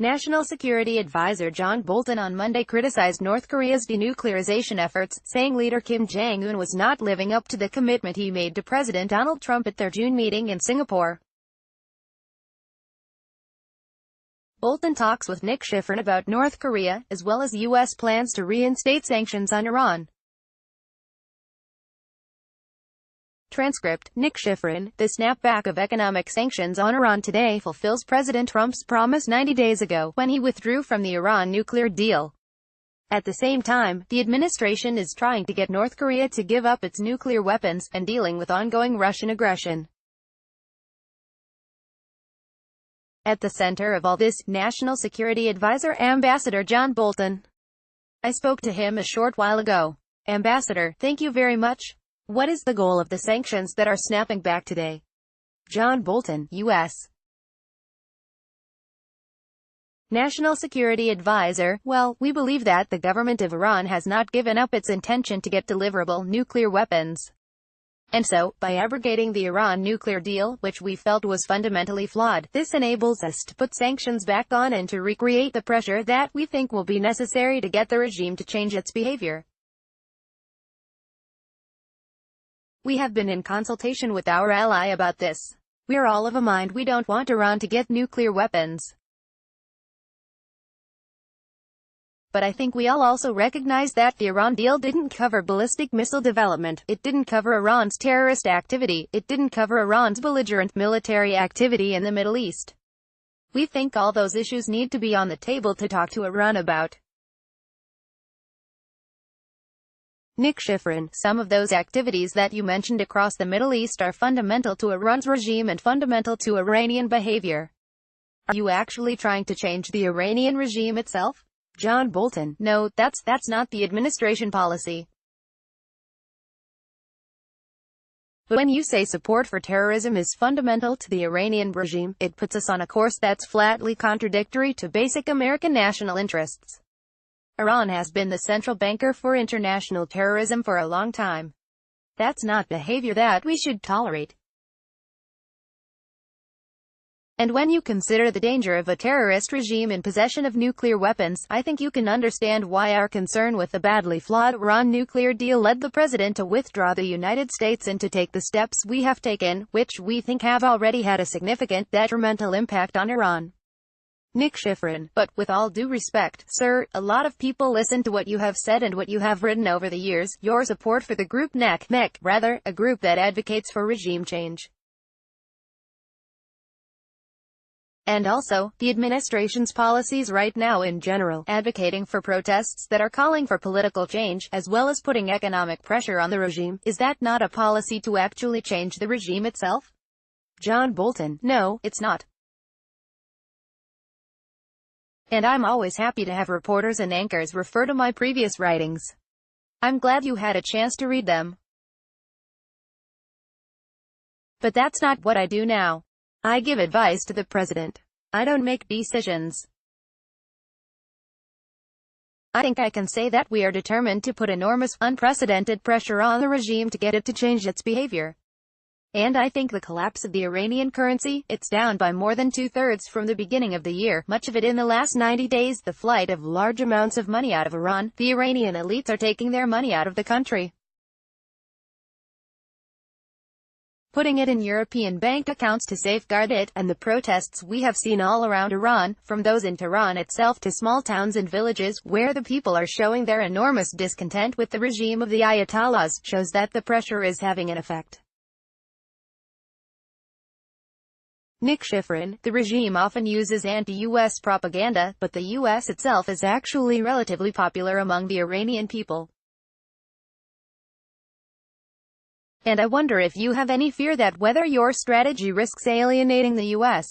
National Security Advisor John Bolton on Monday criticized North Korea's denuclearization efforts, saying leader Kim Jong-un was not living up to the commitment he made to President Donald Trump at their June meeting in Singapore. Bolton talks with Nick Schifrin about North Korea, as well as U.S. plans to reinstate sanctions on Iran. Transcript: Nick Schifrin, the snapback of economic sanctions on Iran today fulfills President Trump's promise 90 days ago, when he withdrew from the Iran nuclear deal. At the same time, the administration is trying to get North Korea to give up its nuclear weapons, and dealing with ongoing Russian aggression. At the center of all this, National Security Advisor Ambassador John Bolton. I spoke to him a short while ago. Ambassador, thank you very much. What is the goal of the sanctions that are snapping back today? John Bolton, U.S. National Security Advisor, well, we believe that the government of Iran has not given up its intention to get deliverable nuclear weapons. And so, by abrogating the Iran nuclear deal, which we felt was fundamentally flawed, this enables us to put sanctions back on and to recreate the pressure that we think will be necessary to get the regime to change its behavior. We have been in consultation with our ally about this. We're all of a mind we don't want Iran to get nuclear weapons. But I think we all also recognize that the Iran deal didn't cover ballistic missile development, it didn't cover Iran's terrorist activity, it didn't cover Iran's belligerent military activity in the Middle East. We think all those issues need to be on the table to talk to Iran about. Nick Schifrin, some of those activities that you mentioned across the Middle East are fundamental to Iran's regime and fundamental to Iranian behavior. Are you actually trying to change the Iranian regime itself? John Bolton, no, that's not the administration policy. But when you say support for terrorism is fundamental to the Iranian regime, it puts us on a course that's flatly contradictory to basic American national interests. Iran has been the central banker for international terrorism for a long time. That's not behavior that we should tolerate. And when you consider the danger of a terrorist regime in possession of nuclear weapons, I think you can understand why our concern with the badly flawed Iran nuclear deal led the president to withdraw the United States and to take the steps we have taken, which we think have already had a significant detrimental impact on Iran. Nick Schifrin, but with all due respect, sir, a lot of people listen to what you have said and what you have written over the years, your support for the group rather, a group that advocates for regime change. And also, the administration's policies right now in general, advocating for protests that are calling for political change, as well as putting economic pressure on the regime, is that not a policy to actually change the regime itself? John Bolton, no, it's not. And I'm always happy to have reporters and anchors refer to my previous writings. I'm glad you had a chance to read them. But that's not what I do now. I give advice to the president. I don't make decisions. I think I can say that we are determined to put enormous, unprecedented pressure on the regime to get it to change its behavior. And I think the collapse of the Iranian currency, it's down by more than 2/3 from the beginning of the year, much of it in the last 90 days, the flight of large amounts of money out of Iran, the Iranian elites are taking their money out of the country, putting it in European bank accounts to safeguard it, and the protests we have seen all around Iran, from those in Tehran itself to small towns and villages, where the people are showing their enormous discontent with the regime of the Ayatollahs, shows that the pressure is having an effect. Nick Schifrin, the regime often uses anti-US propaganda, but the US itself is actually relatively popular among the Iranian people. And I wonder if you have any fear that whether your strategy risks alienating the US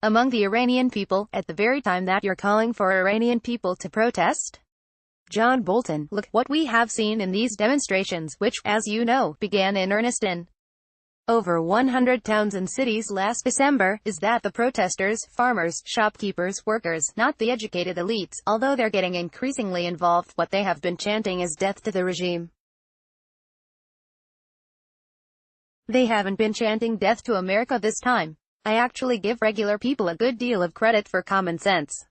among the Iranian people, at the very time that you're calling for Iranian people to protest? John Bolton, look, what we have seen in these demonstrations, which, as you know, began in earnest in over 100 towns and cities last December, is that the protesters, farmers, shopkeepers, workers, not the educated elites, although they're getting increasingly involved, what they have been chanting is death to the regime. They haven't been chanting death to America this time. I actually give regular people a good deal of credit for common sense.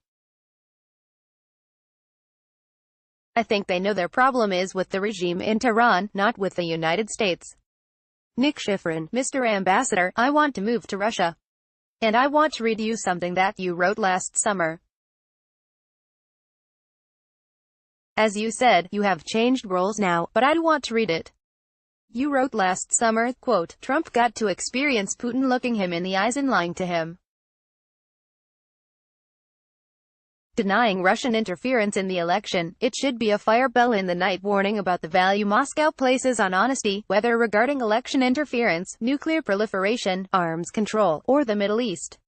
I think they know their problem is with the regime in Tehran, not with the United States. Nick Schifrin, Mr. Ambassador, I want to move to Russia. And I want to read you something that you wrote last summer. As you said, you have changed roles now, but I want to read it. You wrote last summer, quote, Trump got to experience Putin looking him in the eyes and lying to him, denying Russian interference in the election. It should be a fire bell in the night warning about the value Moscow places on honesty, whether regarding election interference, nuclear proliferation, arms control, or the Middle East.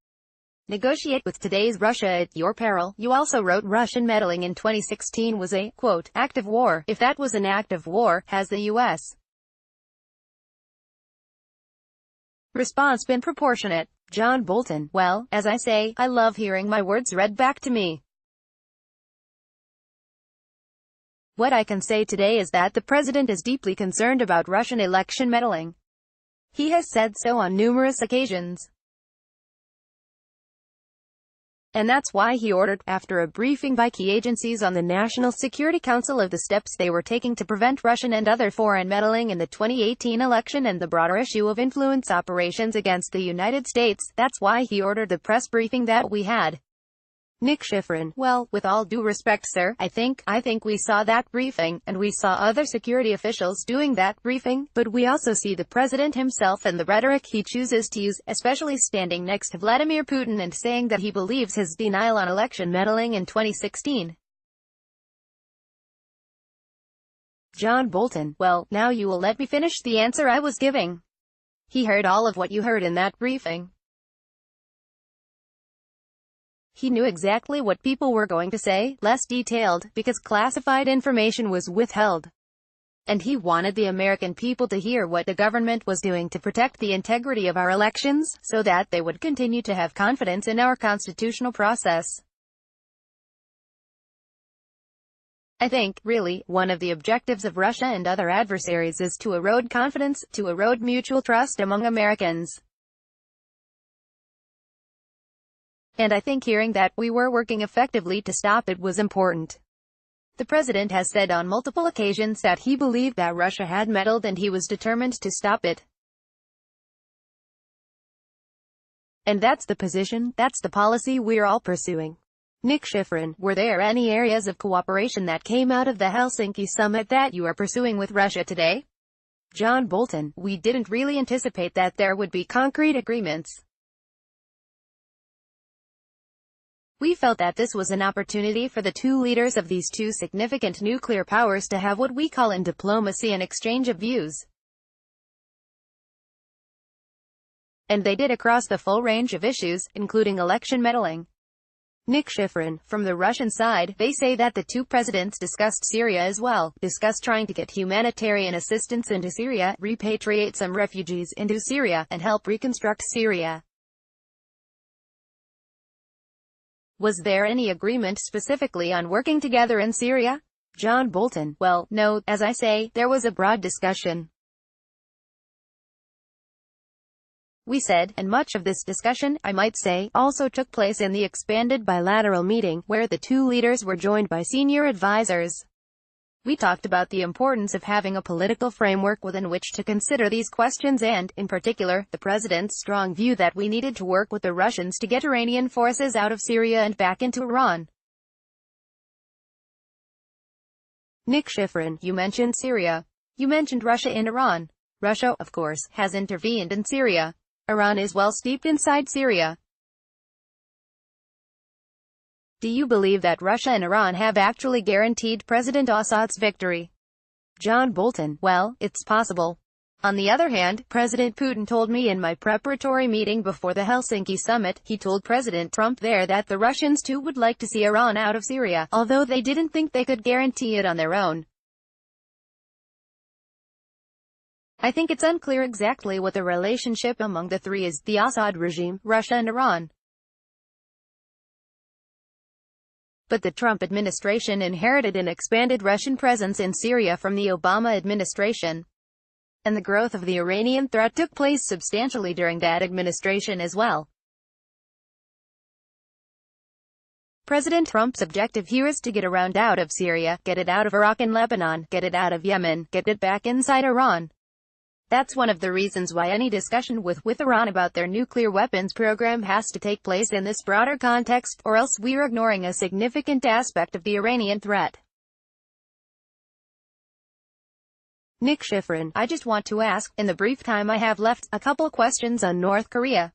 Negotiate with today's Russia at your peril. You also wrote Russian meddling in 2016 was a, quote, act of war. If that was an act of war, has the U.S. response been proportionate? John Bolton, well, as I say, I love hearing my words read back to me. What I can say today is that the president is deeply concerned about Russian election meddling. He has said so on numerous occasions. And that's why he ordered, after a briefing by key agencies on the National Security Council of the steps they were taking to prevent Russian and other foreign meddling in the 2018 election and the broader issue of influence operations against the United States, that's why he ordered the press briefing that we had. Nick Schifrin, well, with all due respect, sir, I think we saw that briefing, and we saw other security officials doing that briefing, but we also see the president himself and the rhetoric he chooses to use, especially standing next to Vladimir Putin and saying that he believes his denial on election meddling in 2016. John Bolton, well, now you will let me finish the answer I was giving. He heard all of what you heard in that briefing. He knew exactly what people were going to say, less detailed, because classified information was withheld. And he wanted the American people to hear what the government was doing to protect the integrity of our elections, so that they would continue to have confidence in our constitutional process. I think, really, one of the objectives of Russia and other adversaries is to erode confidence, to erode mutual trust among Americans. And I think hearing that we were working effectively to stop it was important. The president has said on multiple occasions that he believed that Russia had meddled and he was determined to stop it. And that's the position, that's the policy we're all pursuing. Nick Schifrin, were there any areas of cooperation that came out of the Helsinki summit that you are pursuing with Russia today? John Bolton, we didn't really anticipate that there would be concrete agreements. We felt that this was an opportunity for the two leaders of these two significant nuclear powers to have what we call in diplomacy an exchange of views. And they did across the full range of issues, including election meddling. Nick Schifrin, from the Russian side, they say that the two presidents discussed Syria as well, discussed trying to get humanitarian assistance into Syria, repatriate some refugees into Syria, and help reconstruct Syria. Was there any agreement specifically on working together in Syria? John Bolton, well, no, as I say, there was a broad discussion. We said, and much of this discussion, I might say, also took place in the expanded bilateral meeting, where the two leaders were joined by senior advisors. We talked about the importance of having a political framework within which to consider these questions and, in particular, the president's strong view that we needed to work with the Russians to get Iranian forces out of Syria and back into Iran. Nick Schifrin, you mentioned Syria. You mentioned Russia and Iran. Russia, of course, has intervened in Syria. Iran is well steeped inside Syria. Do you believe that Russia and Iran have actually guaranteed President Assad's victory? John Bolton, well, it's possible. On the other hand, President Putin told me in my preparatory meeting before the Helsinki summit, he told President Trump there that the Russians too would like to see Iran out of Syria, although they didn't think they could guarantee it on their own. I think it's unclear exactly what the relationship among the three is, the Assad regime, Russia and Iran. But the Trump administration inherited an expanded Russian presence in Syria from the Obama administration. And the growth of the Iranian threat took place substantially during that administration as well. President Trump's objective here is to get around out of Syria, get it out of Iraq and Lebanon, get it out of Yemen, get it back inside Iran. That's one of the reasons why any discussion with Iran about their nuclear weapons program has to take place in this broader context, or else we're ignoring a significant aspect of the Iranian threat. Nick Schifrin, I just want to ask, in the brief time I have left, a couple questions on North Korea.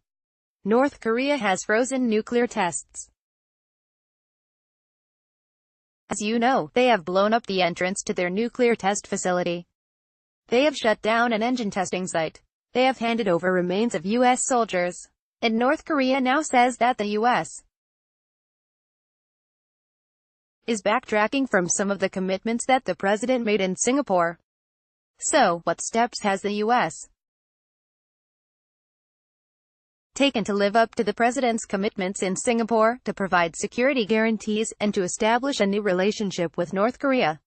North Korea has frozen nuclear tests. As you know, they have blown up the entrance to their nuclear test facility. They have shut down an engine testing site. They have handed over remains of U.S. soldiers. And North Korea now says that the U.S. is backtracking from some of the commitments that the president made in Singapore. So, what steps has the U.S. taken to live up to the president's commitments in Singapore, to provide security guarantees, and to establish a new relationship with North Korea?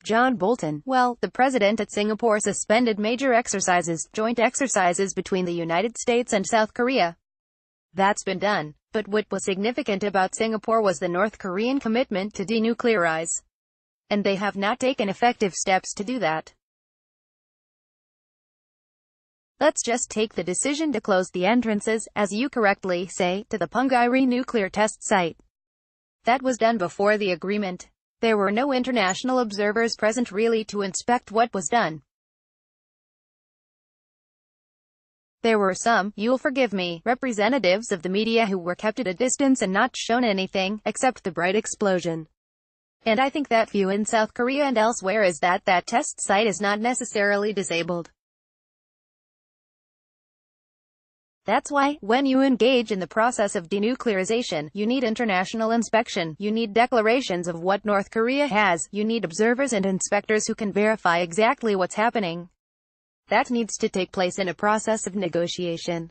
John Bolton. Well, the president at Singapore suspended major exercises, joint exercises between the United States and South Korea. That's been done. But what was significant about Singapore was the North Korean commitment to denuclearize. And they have not taken effective steps to do that. Let's just take the decision to close the entrances, as you correctly say, to the Punggye nuclear test site. That was done before the agreement. There were no international observers present really to inspect what was done. There were some, you'll forgive me, representatives of the media who were kept at a distance and not shown anything, except the bright explosion. And I think that view in South Korea and elsewhere is that that test site is not necessarily disabled. That's why, when you engage in the process of denuclearization, you need international inspection, you need declarations of what North Korea has, you need observers and inspectors who can verify exactly what's happening. That needs to take place in a process of negotiation.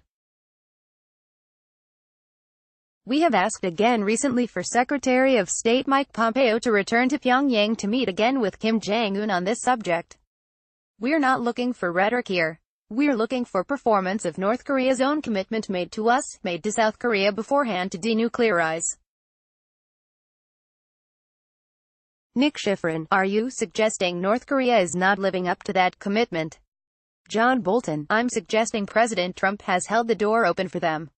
We have asked again recently for Secretary of State Mike Pompeo to return to Pyongyang to meet again with Kim Jong-un on this subject. We're not looking for rhetoric here. We're looking for performance of North Korea's own commitment made to us, made to South Korea beforehand to denuclearize. Nick Schifrin, are you suggesting North Korea is not living up to that commitment? John Bolton, I'm suggesting President Trump has held the door open for them.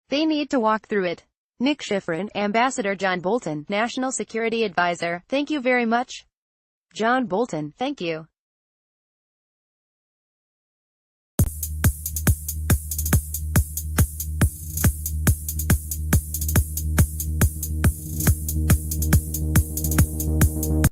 They need to walk through it. Nick Schifrin, Ambassador John Bolton, National Security Advisor, thank you very much. John Bolton, thank you.